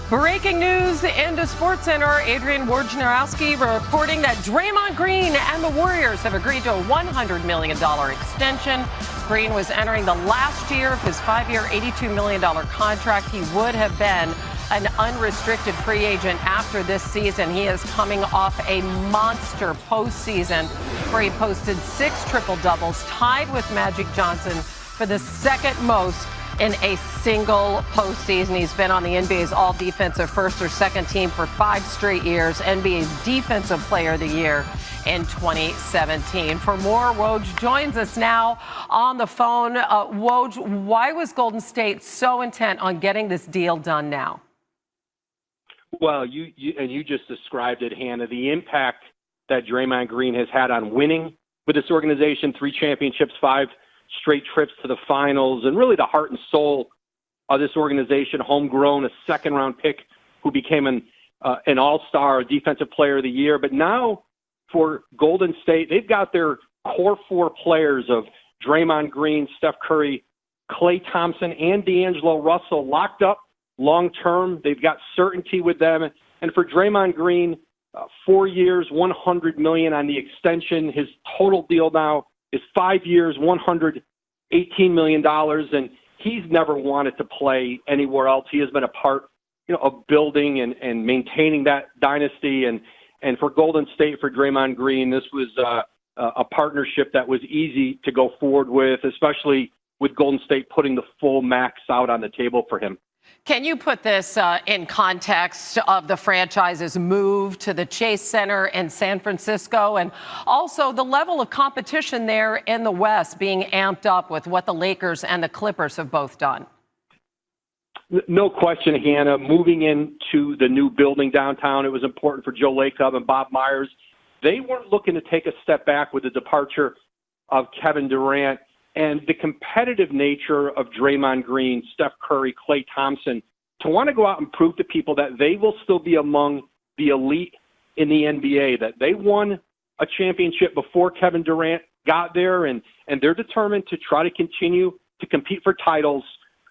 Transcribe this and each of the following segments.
Breaking news into SportsCenter. Adrian Wojnarowski reporting that Draymond Green and the Warriors have agreed to a $100 million extension. Green was entering the last year of his 5-year, $82 million contract. He would have been an unrestricted free agent after this season. He is coming off a monster postseason where he posted 6 triple-doubles, tied with Magic Johnson for the second most in a single postseason. He's been on the NBA's all-defensive first or second team for 5 straight years, NBA's Defensive Player of the Year in 2017. For more, Woj joins us now on the phone. Woj, why was Golden State so intent on getting this deal done now? Well, you just described it, Hannah, the impact that Draymond Green has had on winning with this organization, 3 championships, 5 straight trips to the finals, and really the heart and soul of this organization, homegrown, a second-round pick who became an all-star, a defensive player of the year. But now for Golden State, they've got their core 4 players of Draymond Green, Steph Curry, Klay Thompson, and D'Angelo Russell locked up long-term. They've got certainty with them. And for Draymond Green, 4 years, $100 million on the extension. His total deal now is 5 years, $118 million, and he's never wanted to play anywhere else. He has been a part, of building and maintaining that dynasty. And for Golden State, for Draymond Green, this was a partnership that was easy to go forward with, especially with Golden State putting the full max out on the table for him. Can you put this in context of the franchise's move to the Chase Center in San Francisco, and also the level of competition there in the West being amped up with what the Lakers and the Clippers have both done? No question, Hannah. Moving into the new building downtown, it was important for Joe Lacob and Bob Myers. They weren't looking to take a step back with the departure of Kevin Durant. And the competitive nature of Draymond Green, Steph Curry, Klay Thompson, to want to go out and prove to people that they will still be among the elite in the NBA, that they won a championship before Kevin Durant got there, and they're determined to try to continue to compete for titles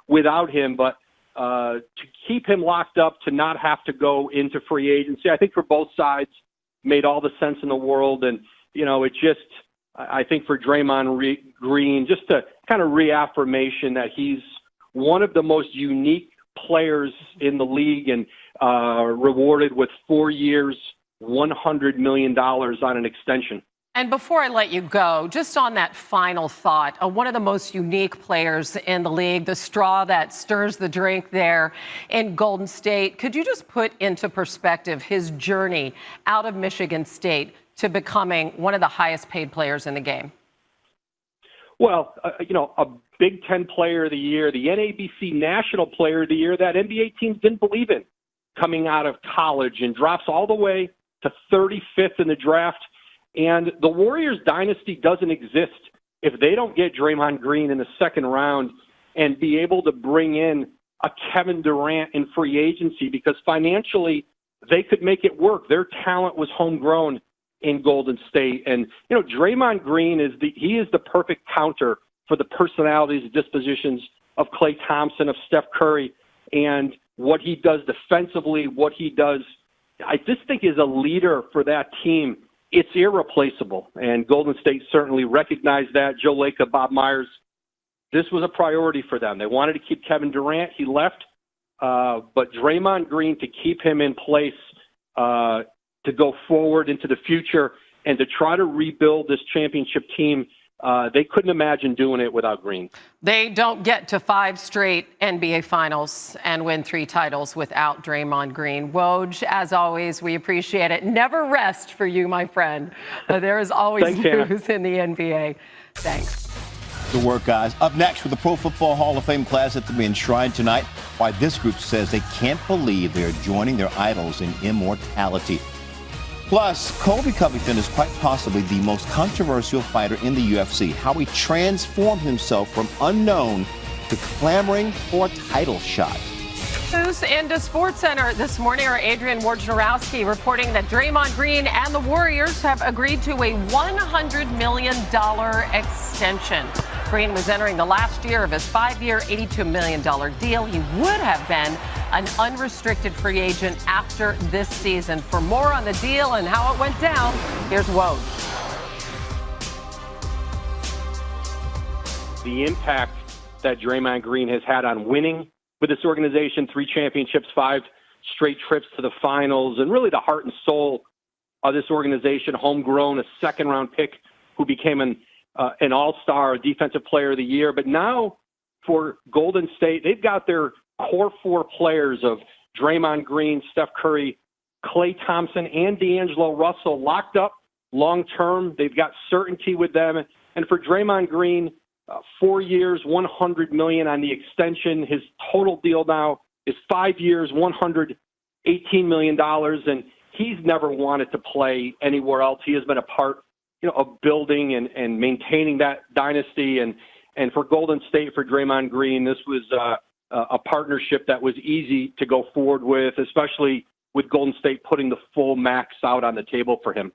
without him, but to keep him locked up, to not have to go into free agency, I think for both sides made all the sense in the world. And, it just, I think for Draymond Green, just a kind of reaffirmation that he's one of the most unique players in the league, and rewarded with 4 years, $100 million on an extension. And before I let you go, just on that final thought, one of the most unique players in the league, the straw that stirs the drink there in Golden State, could you just put into perspective his journey out of Michigan State to becoming one of the highest paid players in the game? Well, a Big Ten Player of the Year, the NABC National Player of the Year that NBA teams didn't believe in coming out of college, and drops all the way to 35th in the draft. And the Warriors dynasty doesn't exist if they don't get Draymond Green in the second round and be able to bring in a Kevin Durant in free agency, because financially they could make it work. Their talent was homegrown in Golden State. And, Draymond Green is the perfect counter for the personalities and dispositions of Klay Thompson, of Steph Curry, and what he does defensively, what he does, I just think, is a leader for that team. It's irreplaceable. And Golden State certainly recognized that. Joe Lacob, Bob Myers, this was a priority for them. They wanted to keep Kevin Durant. He left. But Draymond Green, to keep him in place, to go forward into the future and to try to rebuild this championship team, they couldn't imagine doing it without Green. They don't get to 5 straight NBA Finals and win 3 titles without Draymond Green. Woj, as always, we appreciate it. Never rest for you, my friend. There is always news in the NBA. Thanks. Good work, guys. Up next, with the Pro Football Hall of Fame class at to be enshrined tonight, why this group says they can't believe they're joining their idols in immortality. Plus, Colby Covington is quite possibly the most controversial fighter in the UFC. How he transformed himself from unknown to clamoring for a title shot. News into SportsCenter this morning are Adrian Wojnarowski reporting that Draymond Green and the Warriors have agreed to a $100 million extension. Green was entering the last year of his 5-year, $82 million deal. He would have been an unrestricted free agent after this season. For more on the deal and how it went down, here's Woj. The impact that Draymond Green has had on winning with this organization, 3 championships, 5 straight trips to the finals, and really the heart and soul of this organization, homegrown, a second-round pick who became an all-star, a defensive player of the year. But now for Golden State, they've got their core 4 players of Draymond Green, Steph Curry, Klay Thompson, and D'Angelo Russell locked up long-term. They've got certainty with them. And for Draymond Green, 4 years, $100 million on the extension. His total deal now is 5 years, $118 million. And he's never wanted to play anywhere else. He has been a part, of building and maintaining that dynasty. And for Golden State, for Draymond Green, this was a partnership that was easy to go forward with, especially with Golden State putting the full max out on the table for him.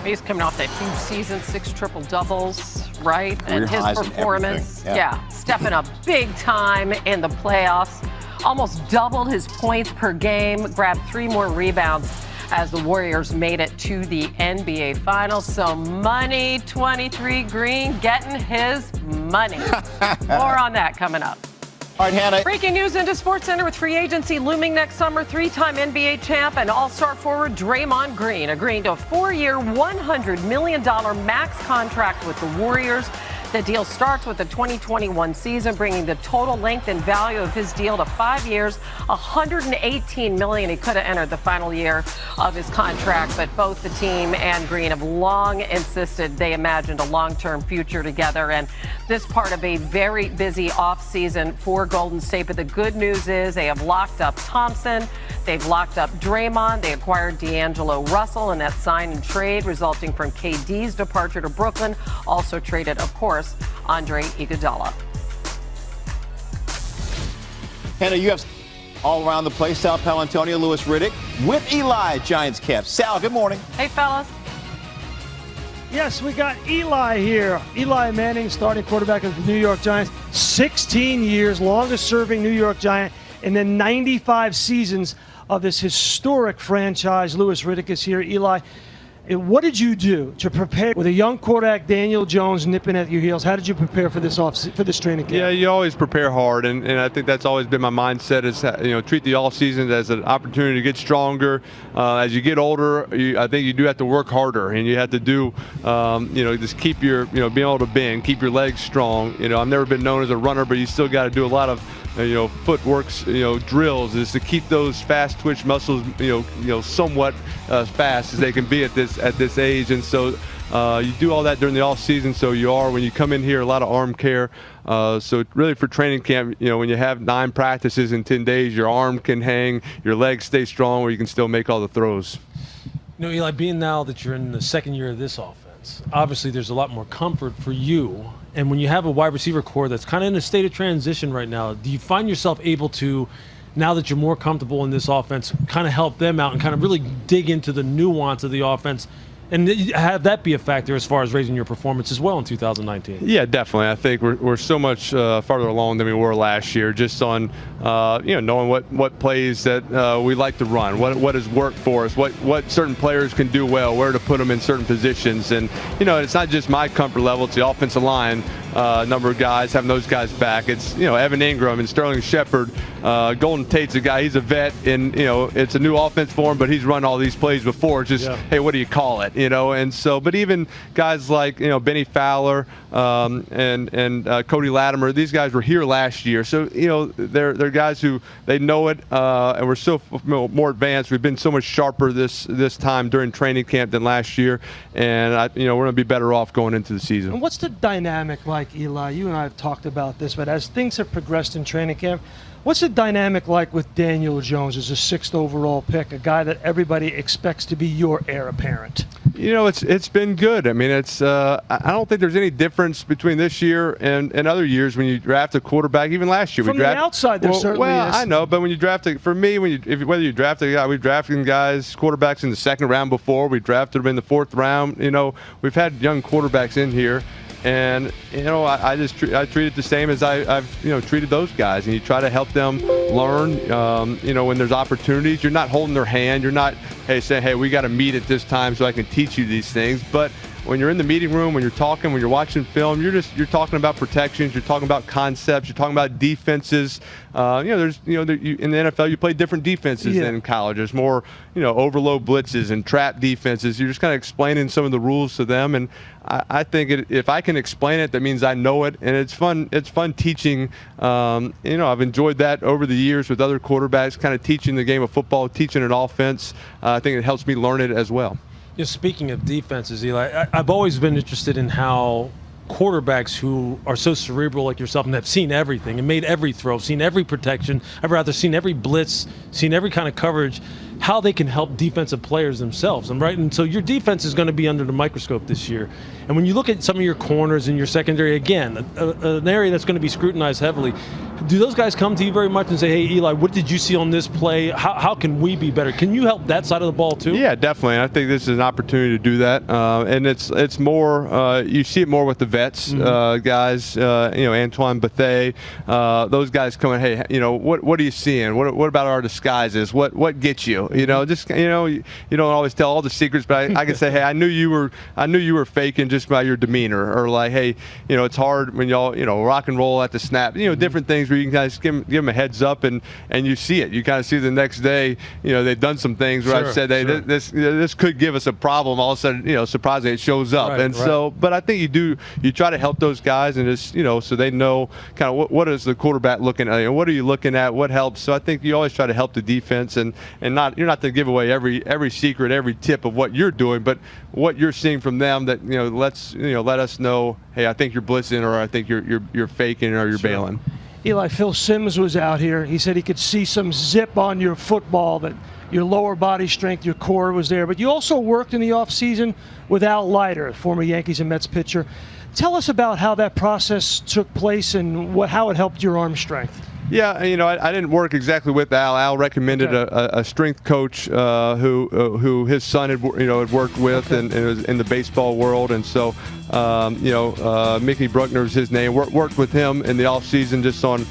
He's coming off that huge season, 6 triple-doubles, right? And his performance, stepping up big time in the playoffs. Almost doubled his points per game, grabbed 3 more rebounds as the Warriors made it to the NBA Finals. So money, 23 Green, getting his money. More on that coming up. All right, Hannah. Breaking news into SportsCenter with free agency looming next summer. 3-time NBA champ and all-star forward Draymond Green agreeing to a 4-year, $100 million max contract with the Warriors. The deal starts with the 2021 season, bringing the total length and value of his deal to 5 years, $118 million. He could have entered the final year of his contract, but both the team and Green have long insisted they imagined a long-term future together. And this part of a very busy offseason for Golden State. But the good news is they have locked up Thompson. They've locked up Draymond. They acquired D'Angelo Russell in that sign and trade resulting from KD's departure to Brooklyn. Also traded, of course, Andre Iguodala. Hannah, you have all around the place. Sal Paolantonio, Louis Riddick with Eli, Giants Kev. Sal, good morning. Hey, fellas. Yes, we got Eli here. Eli Manning, starting quarterback of the New York Giants. 16 years, longest-serving New York Giant, and then 95 seasons of this historic franchise. Louis Riddick is here. Eli, what did you do to prepare with a young quarterback, Daniel Jones, nipping at your heels? How did you prepare for this training camp? Yeah, you always prepare hard, and I think that's always been my mindset is treat the off season as an opportunity to get stronger. As you get older, I think you do have to work harder, and you have to do just keep your being able to bend, keep your legs strong. I've never been known as a runner, but you still got to do a lot of footworks, drills, is to keep those fast twitch muscles, somewhat fast as they can be at this age. And so you do all that during the off season. So when you come in here, a lot of arm care. So really for training camp, when you have 9 practices in 10 days, your arm can hang, your legs stay strong, where you can still make all the throws. Eli, being now that you're in the second year of this offense, obviously there's a lot more comfort for you. And when you have a wide receiver core that's kind of in a state of transition right now, do you find yourself able to, now that you're more comfortable in this offense, kind of help them out and kind of really dig into the nuance of the offense and have that be a factor as far as raising your performance as well in 2019? Yeah, definitely. I think we're so much farther along than we were last year, just on knowing what plays that we like to run, what has worked for us, what certain players can do well, where to put them in certain positions. And it's not just my comfort level; it's the offensive line number of guys, having those guys back. It's Evan Ingram and Sterling Shepard. Golden Tate's a guy; he's a vet, and it's a new offense for him, but he's run all these plays before. It's just hey, what do you call it? And so, but even guys like Benny Fowler and Cody Latimer, these guys were here last year, so they're guys who they know it, and we're so more advanced. We've been so much sharper this time during training camp than last year, and we're going to be better off going into the season. And what's the dynamic like, Eli? You and I have talked about this, but as things have progressed in training camp, what's the dynamic like with Daniel Jones as a 6th overall pick, a guy that everybody expects to be your heir apparent? It's been good. I mean, I don't think there's any difference between this year and other years when you draft a quarterback. Even last year, from the outside, there certainly is. I know, but when you draft for me, whether you draft a guy, we've drafted guys, quarterbacks in the 2nd round before. We drafted them in the 4th round. We've had young quarterbacks in here. And I treat it the same as I've treated those guys, and you try to help them learn. When there's opportunities, you're not holding their hand. You're not saying, hey, we got to meet at this time so I can teach you these things. But when you're in the meeting room, when you're talking, when you're watching film, you're talking about protections, you're talking about concepts, you're talking about defenses. In the NFL you play different defenses than in college. There's more overload blitzes and trap defenses. You're just kind of explaining some of the rules to them, and I think if I can explain it, that means I know it, and it's fun. It's fun teaching. I've enjoyed that over the years with other quarterbacks, kind of teaching the game of football, teaching an offense. I think it helps me learn it as well. Speaking of defenses, Eli, I've always been interested in how quarterbacks who are so cerebral like yourself and have seen everything and made every throw, seen every protection, I've rather seen every blitz, seen every kind of coverage, how they can help defensive players themselves. Right? And so your defense is going to be under the microscope this year. And when you look at some of your corners in your secondary, again, an area that's going to be scrutinized heavily, do those guys come to you very much and say, hey, Eli, what did you see on this play? How can we be better? Can you help that side of the ball too? Yeah, definitely. I think this is an opportunity to do that. And it's more, you see it more with the vets, guys, Antoine Bethea, those guys coming, hey, what are you seeing? What about our disguises? What gets you? You don't always tell all the secrets, but I can say, hey, I knew you were faking just by your demeanor, or like, hey, it's hard when y'all, rock and roll at the snap, different things where you can guys give them a heads up, and you see it. You kind of see the next day, they've done some things where I've said, hey, this could give us a problem. All of a sudden, surprisingly, it shows up. So, but I think you try to help those guys, and just, so they know kind of what is the quarterback looking at, what are you looking at, what helps. So I think you always try to help the defense, and you're not to give away every secret, every tip of what you're doing, but what you're seeing from them that let us know, hey, I think you're blitzing, or I think you're faking, or you're bailing. Eli, Phil Simms was out here. He said he could see some zip on your football, that your lower body strength, your core was there. But you also worked in the offseason with Al Leiter, former Yankees and Mets pitcher. Tell us about how that process took place and how it helped your arm strength. Yeah, I didn't work exactly with Al. Al recommended a strength coach who his son had worked with and was in the baseball world, and so Mickey Bruckner was his name. Worked with him in the off season just on.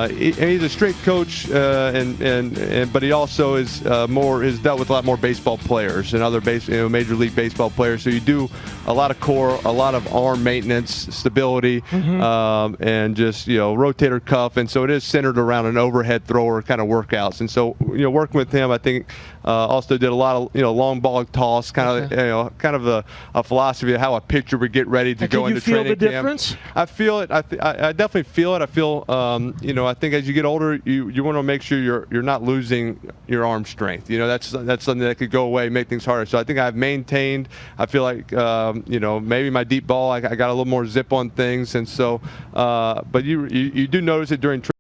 He's a strength coach, but he also is has dealt with a lot more baseball players and other Major League Baseball players. So you do a lot of core, a lot of arm maintenance, stability, and just rotator cuff, and so it is centered around an overhead thrower kind of workouts. And so working with him, I think also did a lot of long ball toss, kind of a philosophy of how a pitcher would get ready to go into training camp. Do you feel the difference? I feel it. I definitely feel it. I feel I think as you get older, you want to make sure you're not losing your arm strength. That's something that could go away, make things harder. So I think I've maintained. I feel like maybe my deep ball, I got a little more zip on things, and so but you do notice it during training.